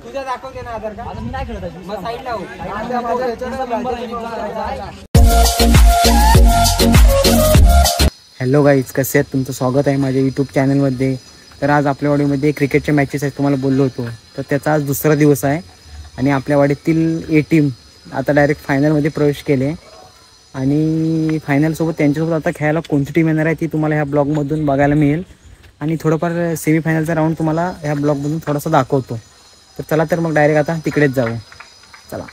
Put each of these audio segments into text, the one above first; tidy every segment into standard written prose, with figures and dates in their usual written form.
तुझ्या दाखवते ना आधार कार्ड. मी नाही खेळत मग साईडला हो. हॅलो गाईज, कसे आहेत? तुमचं स्वागत आहे माझ्या यूट्यूब चॅनलमध्ये. तर आज आपल्या वाडीमध्ये क्रिकेटचे मॅचेस आहेत, तुम्हाला बोललो होतो. तर त्याचा आज दुसरा दिवस आहे आणि आपल्या वाडीतील टीम आता डायरेक्ट फायनलमध्ये प्रवेश केले आणि फायनलसोबत त्यांच्यासोबत आता खेळायला कोणती टीम येणार आहे ती तुम्हाला ह्या ब्लॉगमधून बघायला मिळेल आणि थोडंफार सेमीफायनलचा राऊंड तुम्हाला ह्या ब्लॉगमधून थोडासा दाखवतो. तर चला तर मग डायरेक्ट आता तिकडेच जाऊ. चला.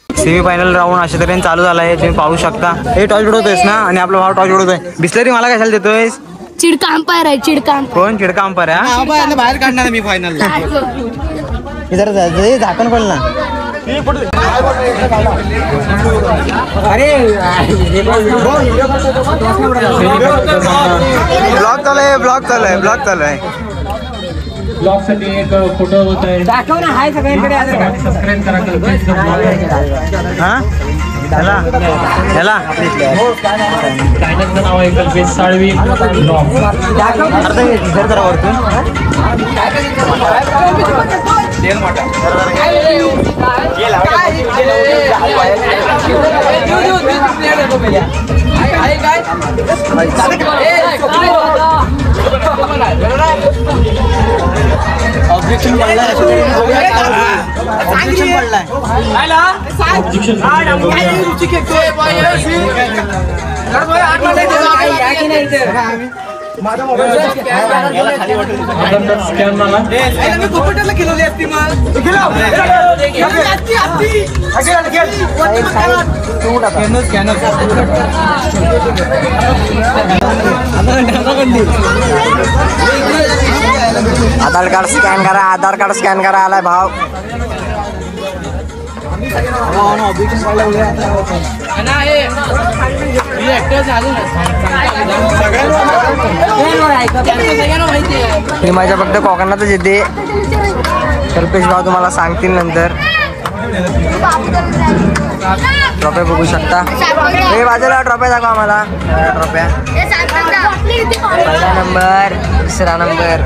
सेमीफायनल राऊंड अशा तऱ्हेने चालू झाला आहे, तुम्ही पाहू शकता. हे टॉस उडवतोयस ना आणि आपला भाव टॉस उडवतोय. बिस्लरी मला कशाला देतोयस? चिडका अंपायर आहे. चिडका कोण? चिडका अंपायर आहे. बाहेर काढणार मी फायनल. इधर झाकण खोल ना. अरे ब्लॉग चालू आहे, ब्लॉग चालू आहे, ब्लॉग चालू आहे. ब्लॉग साठी एक फोटो होत आहे. दाखव ना. हाय सगळ्यांकडे सबस्क्राईब करा. हा ह्याला चॅनलचं नाव आहे कल्पेश साळवी ब्लॉग. करा वरतून. ऑब्जेक्शन पडलाय. माझा मोबाईल स्कॅन मला मी कॉम्प्युटरला केलेली असती. आधार कार्ड स्कॅन करा. आधार कार्ड स्कॅन करा. आलाय भाव. हे माझ्या फक्त कोकणातच येते. कल्पेश भाव तुम्हाला सांगतील नंतर. ट्रॉफी बघू शकता. हे बाजूला ट्रॉफी दाखवा आम्हाला. ट्रॉफ्या पहिला नंबर, दुसरा नंबर.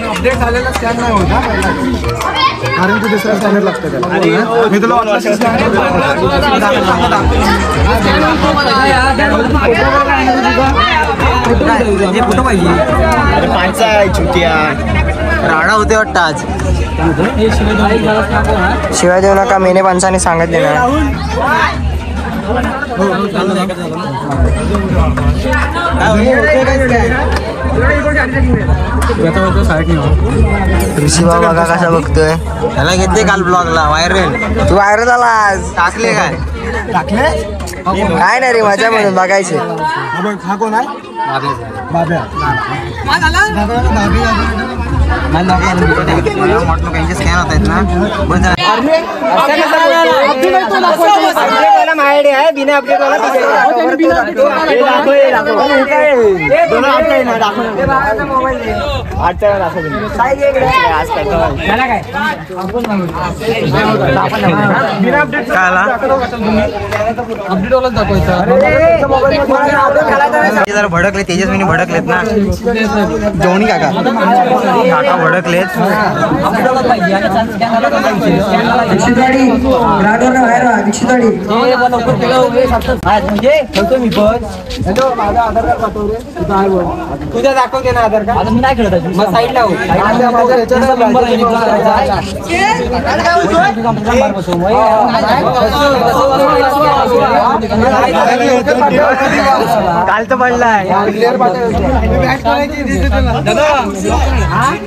अपडेट झालेला स्कॅन नाही होता कारण की दुसरा स्कॅनर लागतं त्याला. मी तुला फोटो पाहिजे. राडा होते वाटतं आज. शिवाय देऊ नका. मेने माणसाने सांगितले ना. ऋषीबा बघा कसा बघतोय. त्याला घेतले काल ब्लॉगला व्हायरल. तू व्हायरल झाला आज. टाकले काय? काय नाही रे, मजा म्हणून बघायचे. हा कोण आहे? बाब्या. स्कॅन होत आहेत ना. माझ्याकडे आहे बिना अपडेट वाला. जरा भडकले. तेजस्विनी भडकलेत ना. दोन्ही काका भडकलेत. तुझ्या दाखवते ना आधार कार्ड. मी नाही खेळत मग साईडला हो. कालचं पडलाय.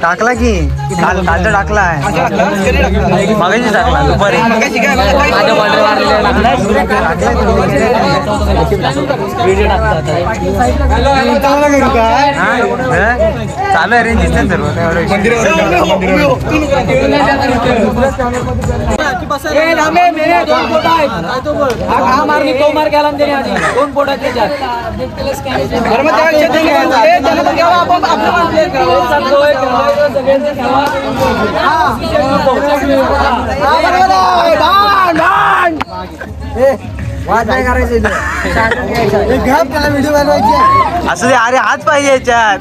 टाकला की कालचा टाकलाय. मागायची टाकला दुपारी. चालू आहे रे. दिसते सर्व. दोन फोटो त्याच्यात. व्हिडिओ बनवायची असं दे अरे हाच पाहिजे याच्यात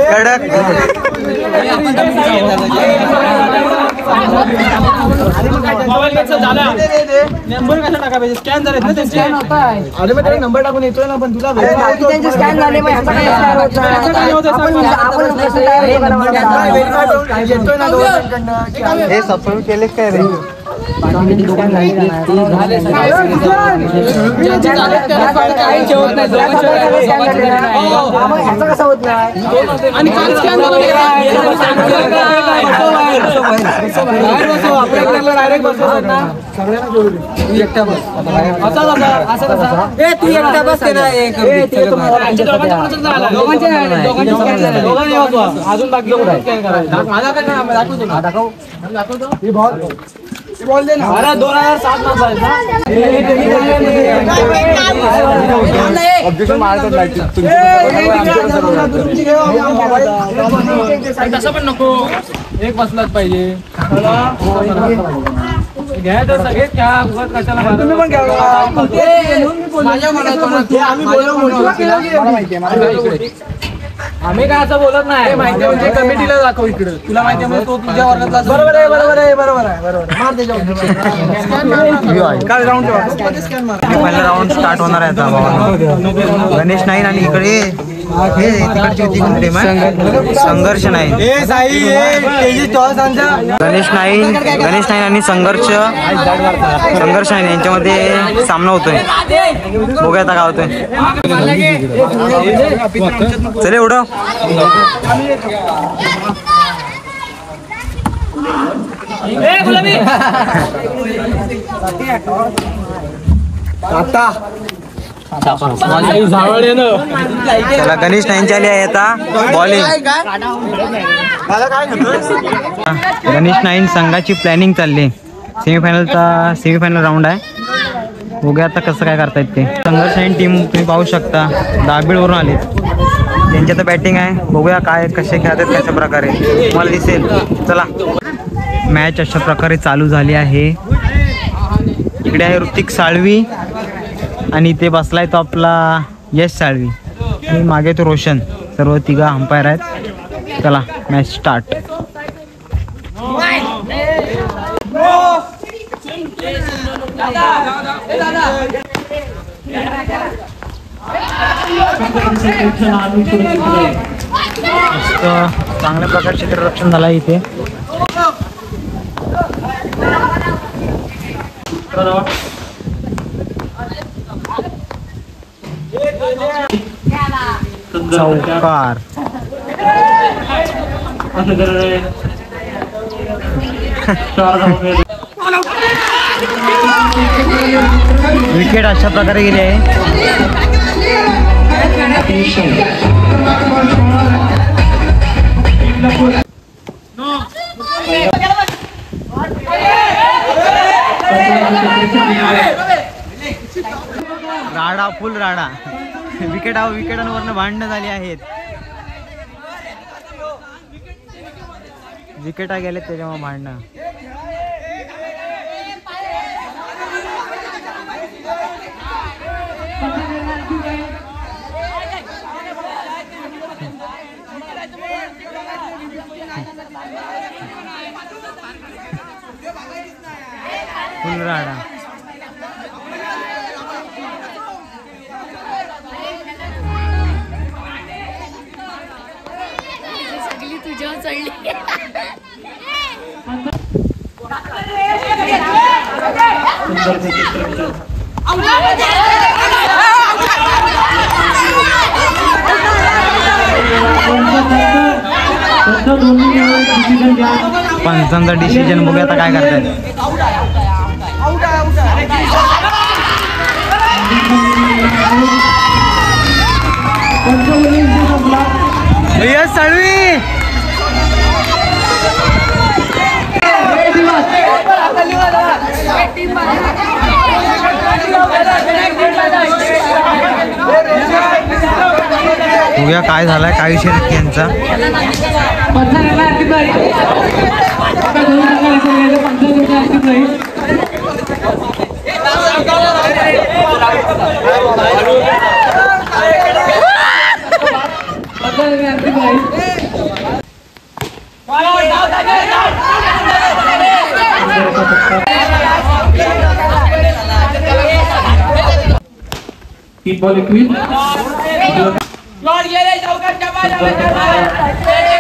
कडक नंबर कसा टाका पाहिजे स्कॅन झालेत ना त्यांचे अरे मग त्याला नंबर टाकून येतोय ना पण तुला त्यांचे स्कॅन झाले हे सबमिट केले काय रे कसं होत नाही डायरेक्ट अजून बाकी बोल दे ना 2007 तसं पण नको एक बसलाच पाहिजे घ्या तर सगळेच घ्या कशाला तुम्ही पण घ्या माझ्या मनात आम्ही बोललो आम्ही काय असं बोलत नाही माहिती म्हणजे कमिटीला दाखव इकडे तुला माहिती आहे तो तुझ्या वर्गातला बरोबर आहे काय राऊंड पहिला राऊंड स्टार्ट होणार आहे आता गणेश नाईन आणि इकडे हे तिकडची होती कोणती टीम आहे संघर्ष नाईन गणेश नाईन आणि संघर्ष नाईन यांच्यामध्ये सामना होतोय बघूया आता काय होतोय चल एवढं आता चला गणेश नाईनची आली आहे आता बॉलिंग गणेश नाईन संघाची प्लॅनिंग चालली सेमीफायनल राऊंड आहे बघूया आता कसं काय करतायत ते संघर्ष नाईन टीम तुम्ही पाहू शकता दाबीळवरून आलेत त्यांची आता बॅटिंग आहे बघूया काय कसे खेळतात कशा प्रकारे तुम्हाला दिसेल चला मॅच अशा प्रकारे चालू झाली आहे इकडे आहे ऋतिक साळवी आणि इथे बसलाय तो आपला यश साळवी आणि मागे तो रोशन सर्व तिघा अंपायर आहेत चला मॅच स्टार्ट चांगल्या प्रकारे क्षेत्ररक्षण झालं इथे चौकार विकेट अशा प्रकारे गेली आहे राडा फुल राडा विकेटांवरनं भांडणं झाली आहेत विकेटा गेलेत त्याच्यामुळे भांडणं फुल राडा सगळी तुझ्यावर चढली पंचांचा डिसिजन बघूया आता काय करतात यश साळवी बघूया काय झालाय, काय विषय नक्की यांचा.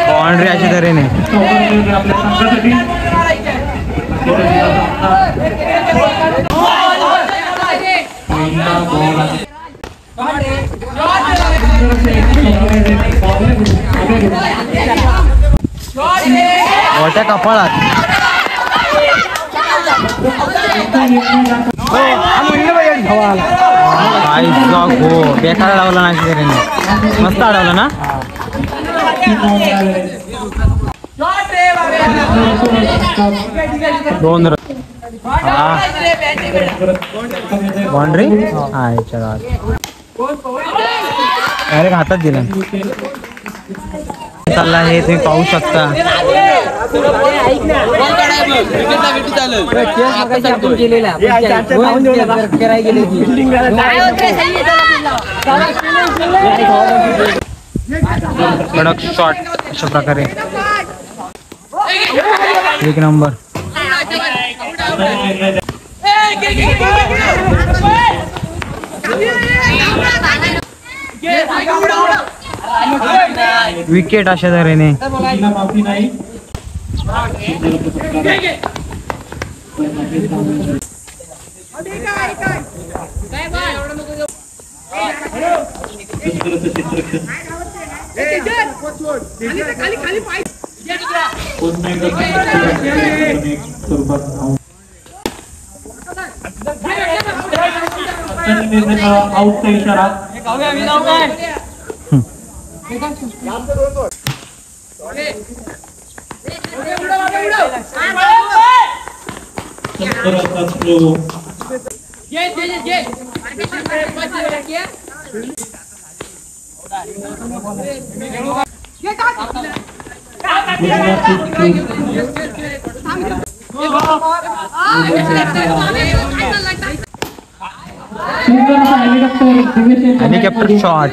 बाउंड्री अशी तऱ्हेने मोठ्या कपाळात हो बेकार लावला ना अशी तऱ्हेने. मस्त अडवला ना. दोन बाउंड्री हा याच्या डायरेक्ट हातात दिला. चालला हे तुम्ही पाहू शकता. कडक शॉट अशा प्रकारे. एक नंबर. विकेट अशा तऱ्हेने. आउटचा इशारा. आणि कॅप्टन शॉट.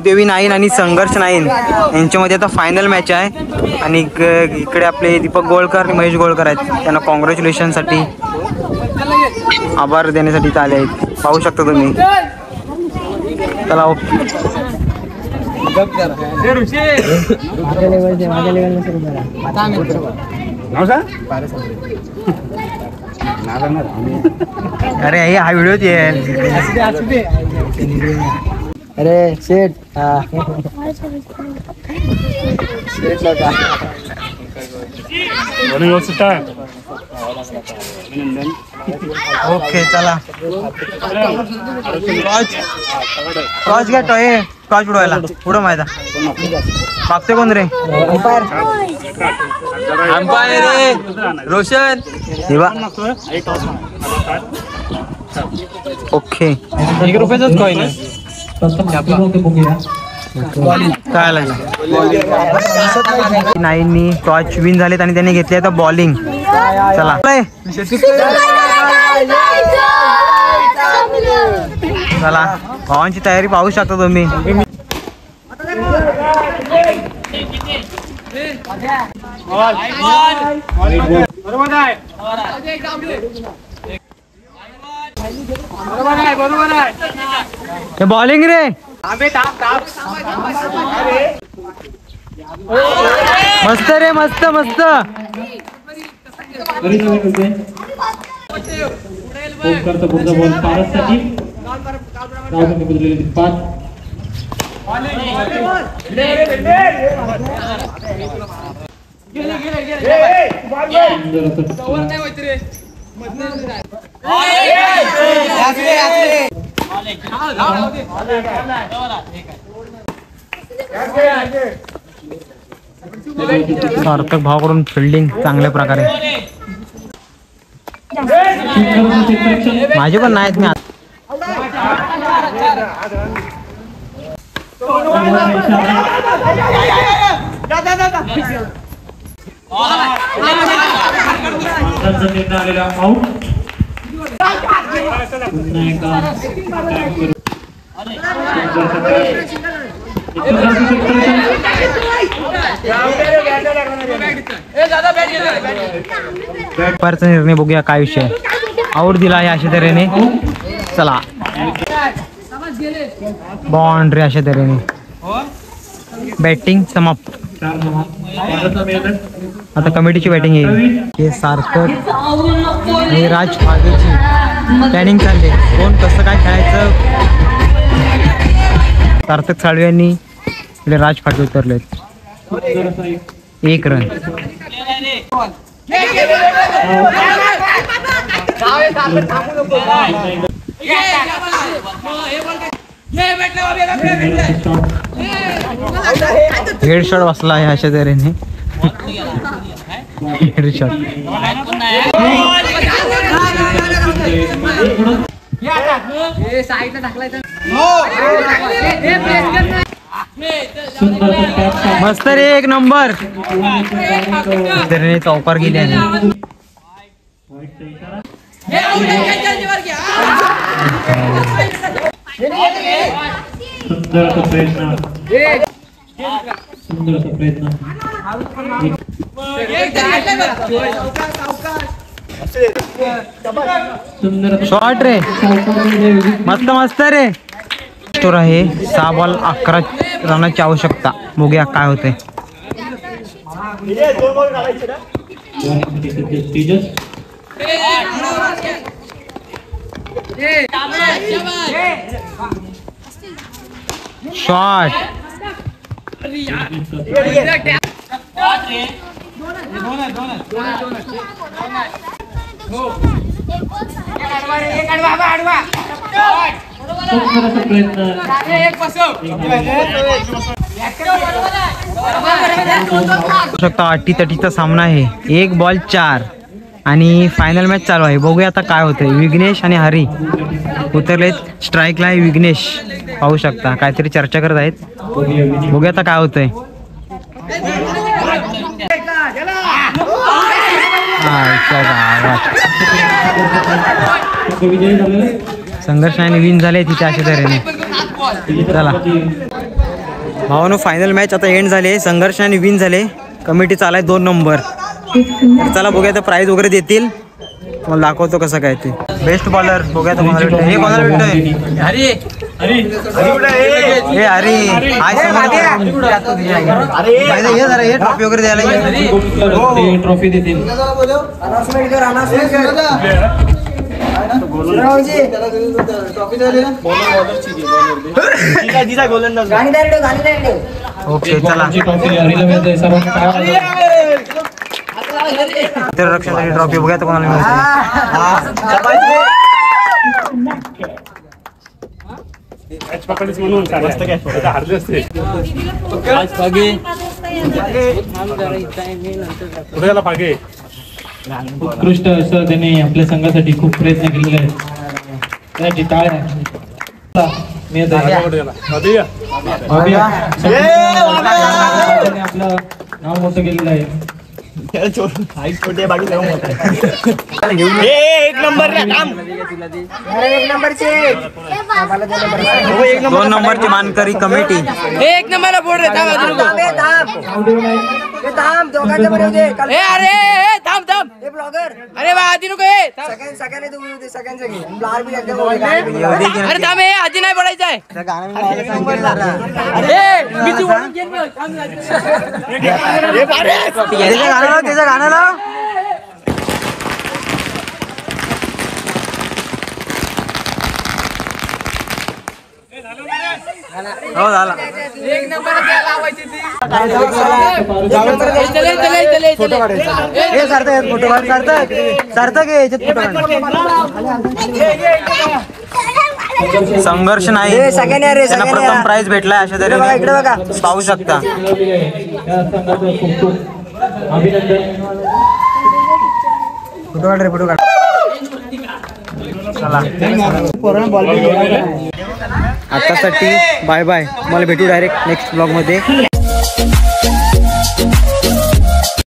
देवी नाईन आणि संघर्ष नाईन यांच्यामध्ये आता फायनल मॅच आहे. आणि इकडे आपले दीपक गोळकर आणि महेश गोळकर आहेत. त्यांना कॉंग्रॅच्युलेशनसाठी आभार देण्यासाठी इथे आले आहेत. पाहू शकता तुम्ही. चला अरे हा व्हिडिओ येईल. अरे शेट ओके चला. टॉस घ्या. टॉस उडवायला पुढं माहिती मागते कोण रे. अंपायर रे रोशन. ओके 1 रुपयाचाच कॉइन आहे. काय नाईननी टॉच विन झालेत आणि त्यांनी घेतले आता बॉलिंग. चला चला भावांची तयारी पाहू शकता तुम्ही. बॉलिंग रे. मस्त रे मस्त मस्त. सार्थक भावाकडून फिल्डिंग चांगल्या प्रकारे. सुंदर क्षेत्ररक्षण. माझे पण नाहीत मी निर्णय आलेला आउट. पुन्हा एकदा बॅटचा निर्णय बघूया काय विषय. आउट दिला आहे अशा तऱ्हेने. चला बाउंड्री अशा तऱ्हेने. बॅटिंग समाप्त. आता कमिटीची बॅटिंग येईल. हे सार्थक आणि राज फागेची प्लॅनिंग चालली. कोण कसं काय खेळायचं. सार्थक साळवे यांनी राज फागे उतरलेत. 1 रन. हेडशॉट बसला आहे अशा तऱ्हेने. हेडशॉट. मस्त रे 1 नंबर. तऱ्हेने चौकार गेली आहे. सुंदर असा प्रयत्न. सुंदर असा प्रयत्न. सुंदर शॉट रे. मस्त मस्त रे. स्कोर आहे 6 बॉल 11 रनाची आवश्यकता. बघूया काय होतंय. शॉट. शकता अटीतटीचा सामना आहे. 1 बॉल 4 आणि फायनल मॅच चालू आहे. बघूया आता काय होतंय. विघ्नेश आणि हरी उतरलेत स्ट्राईकला आहे. विघ्नेश पाहू शकता काहीतरी चर्चा करत आहेत. बघूया आता काय होतंय. संघर्षाने विन झाले तिथे अशा तऱ्हेने. चला भावानो फायनल मॅच आता एंड झाले. संघर्षाने विन झाले. कमिटी चालाय 2 नंबर. चला बघूया तर प्राईज वगैरे देतील. मला दाखवतो कसं काय ते. बेस्ट बॉलर बघूया तुम्हाला भेटतोय. हे कोणाला भेटतोय. हरी. हे हरी हाय हे ट्रॉफी वगैरे द्यायला. ट्रॉफी देतील. ओके चला. रक्षणासाठी ट्रॉफी बघूया तर कोणाला मिळते. उत्कृष्ट असं त्याने आपल्या संघासाठी खूप प्रयत्न केलेले आहेत. त्याची टाळ्या मिळत आहे. आपलं नाव मोठं केलेलं आहे. दोन नंबरची मानकरी कमिटी. 1 नंबरला बोर्ड रे. थांब थांब. अरे बा आधी नको. अरे थांब हे आधी नाही पडायचं आहे. त्याचं गाणं लाव. हो झाला. संघर्ष नाही. त्यांना प्रथम प्राइज भेटलाय अशा तऱ्हेने पाहू शकता. फोटो काढ रे. फोटो काढ. आतासाठी बाय बाय. मला भेटू डायरेक्ट नेक्स्ट ब्लॉग मध्ये.